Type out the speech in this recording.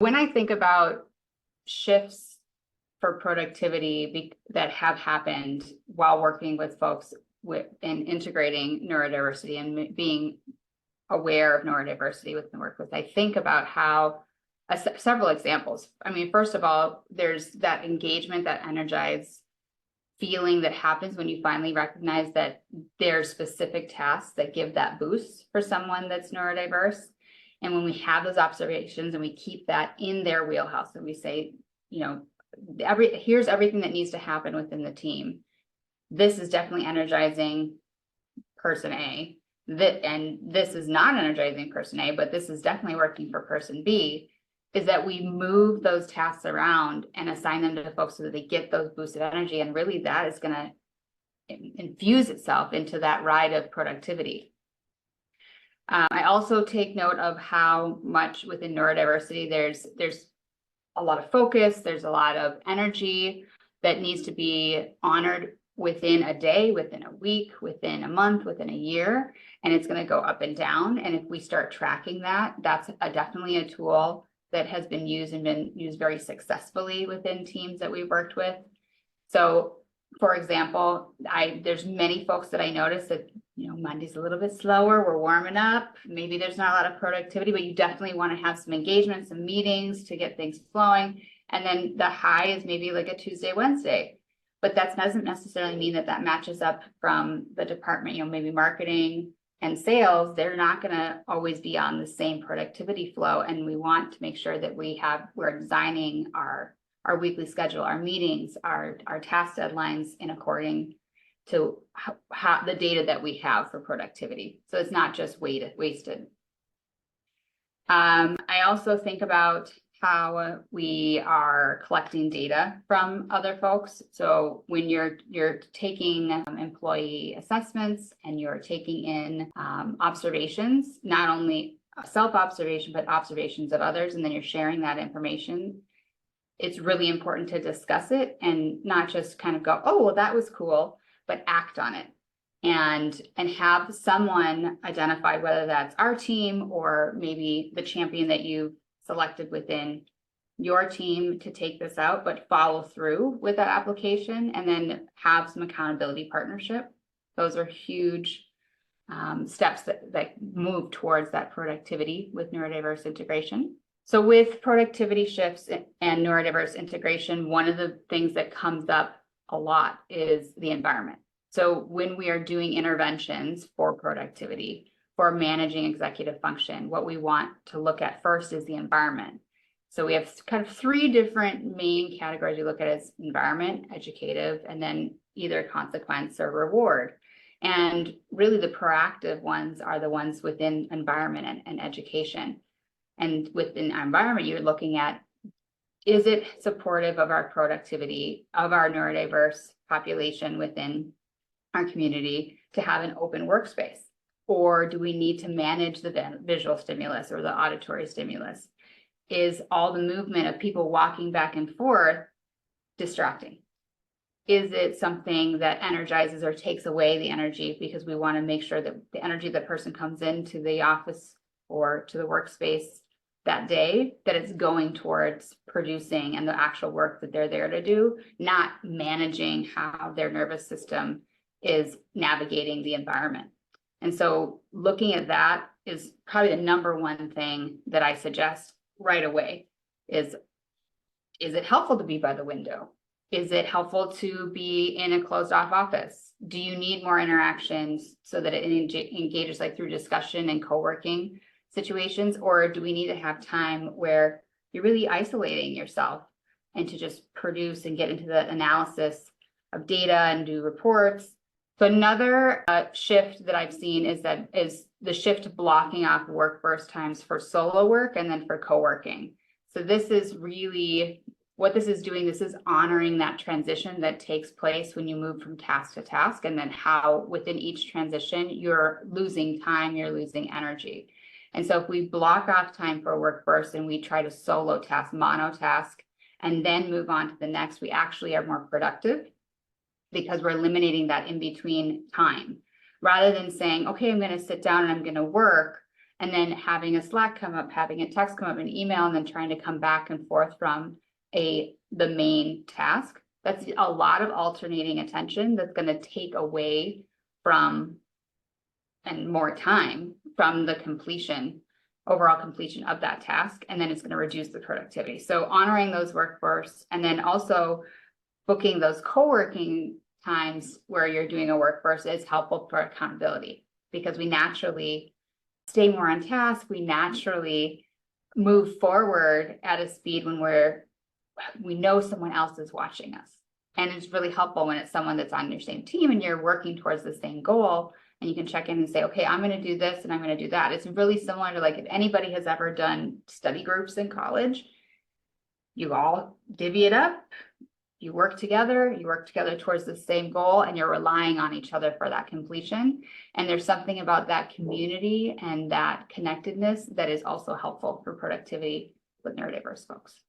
When I think about shifts for productivity that have happened while working with folks and integrating neurodiversity and being aware of neurodiversity within the workplace, I think about how several examples. I mean, first of all, there's that engagement, that energized feeling that happens when you finally recognize that there's specific tasks that give that boost for someone that's neurodiverse. And when we have those observations and we keep that in their wheelhouse and we say, you know, here's everything that needs to happen within the team. This is definitely energizing person A. And this is not energizing person A, but this is definitely working for person B, is that we move those tasks around and assign them to folks so that they get those boosts of energy. And really that is going to infuse itself into that ride of productivity. I also take note of how much within neurodiversity, there's a lot of focus, there's a lot of energy that needs to be honored within a day, within a week, within a month, within a year, and it's going to go up and down. And if we start tracking that, that's definitely a tool that has been used and been used very successfully within teams that we've worked with. So, for example, there's many folks that I notice that, you know, Monday's a little bit slower, we're warming up, maybe there's not a lot of productivity, but you definitely want to have some engagement, some meetings to get things flowing. And then the high is maybe like a Tuesday, Wednesday. But that doesn't necessarily mean that that matches up from the department, you know, maybe marketing and sales, they're not going to always be on the same productivity flow. And we want to make sure that we're designing our weekly schedule, our meetings, our task deadlines in according to how the data that we have for productivity. So it's not just wasted. I also think about how we are collecting data from other folks. So when you're taking employee assessments and you're taking in observations, not only self-observation, but observations of others, and then you're sharing that information, it's really important to discuss it and not just kind of go, oh, well, that was cool, but act on it and have someone identify, whether that's our team or maybe the champion that you selected within your team to take this out, but follow through with that application and then have some accountability partnership. Those are huge steps that move towards that productivity with neurodiverse integration. So with productivity shifts and neurodiverse integration, one of the things that comes up a lot is the environment. So when we are doing interventions for productivity, for managing executive function, what we want to look at first is the environment. So we have kind of three different main categories we look at as environment, educative, and then either consequence or reward. And really the proactive ones are the ones within environment and education. And within our environment, you're looking at, is it supportive of our productivity, of our neurodiverse population within our community to have an open workspace? Or do we need to manage the visual stimulus or the auditory stimulus? Is all the movement of people walking back and forth distracting? Is it something that energizes or takes away the energy, because we want to make sure that the energy that person comes into the office or to the workspace that day, that it's going towards producing and the actual work that they're there to do, not managing how their nervous system is navigating the environment. And so looking at that is probably the number one thing that I suggest right away is it helpful to be by the window? Is it helpful to be in a closed off office? Do you need more interactions so that it engages like through discussion and co-working situations? Or do we need to have time where you're really isolating yourself and to just produce and get into the analysis of data and do reports? So another shift that I've seen is the shift to blocking off work burst times for solo work and then for co-working. So this is really what this is doing. This is honoring that transition that takes place when you move from task to task, and then how within each transition you're losing time, you're losing energy. And so if we block off time for a work burst and we try to solo task, monotask, and then move on to the next, we actually are more productive because we're eliminating that in between time, rather than saying, okay, I'm going to sit down and I'm going to work, and then having a Slack come up, having a text come up, an email, and then trying to come back and forth from the main task. That's a lot of alternating attention that's going to take away from and more time from the overall completion of that task. And then it's going to reduce the productivity. So honoring those workforce, and then also booking those co-working times where you're doing a workforce is helpful for accountability, because we naturally stay more on task. We naturally move forward at a speed when we know someone else is watching us. And it's really helpful when it's someone that's on your same team and you're working towards the same goal, and you can check in and say, okay, I'm going to do this and I'm going to do that. It's really similar to, like, if anybody has ever done study groups in college, you all divvy it up, you work together towards the same goal, and you're relying on each other for that completion. And there's something about that community and that connectedness that is also helpful for productivity with neurodiverse folks.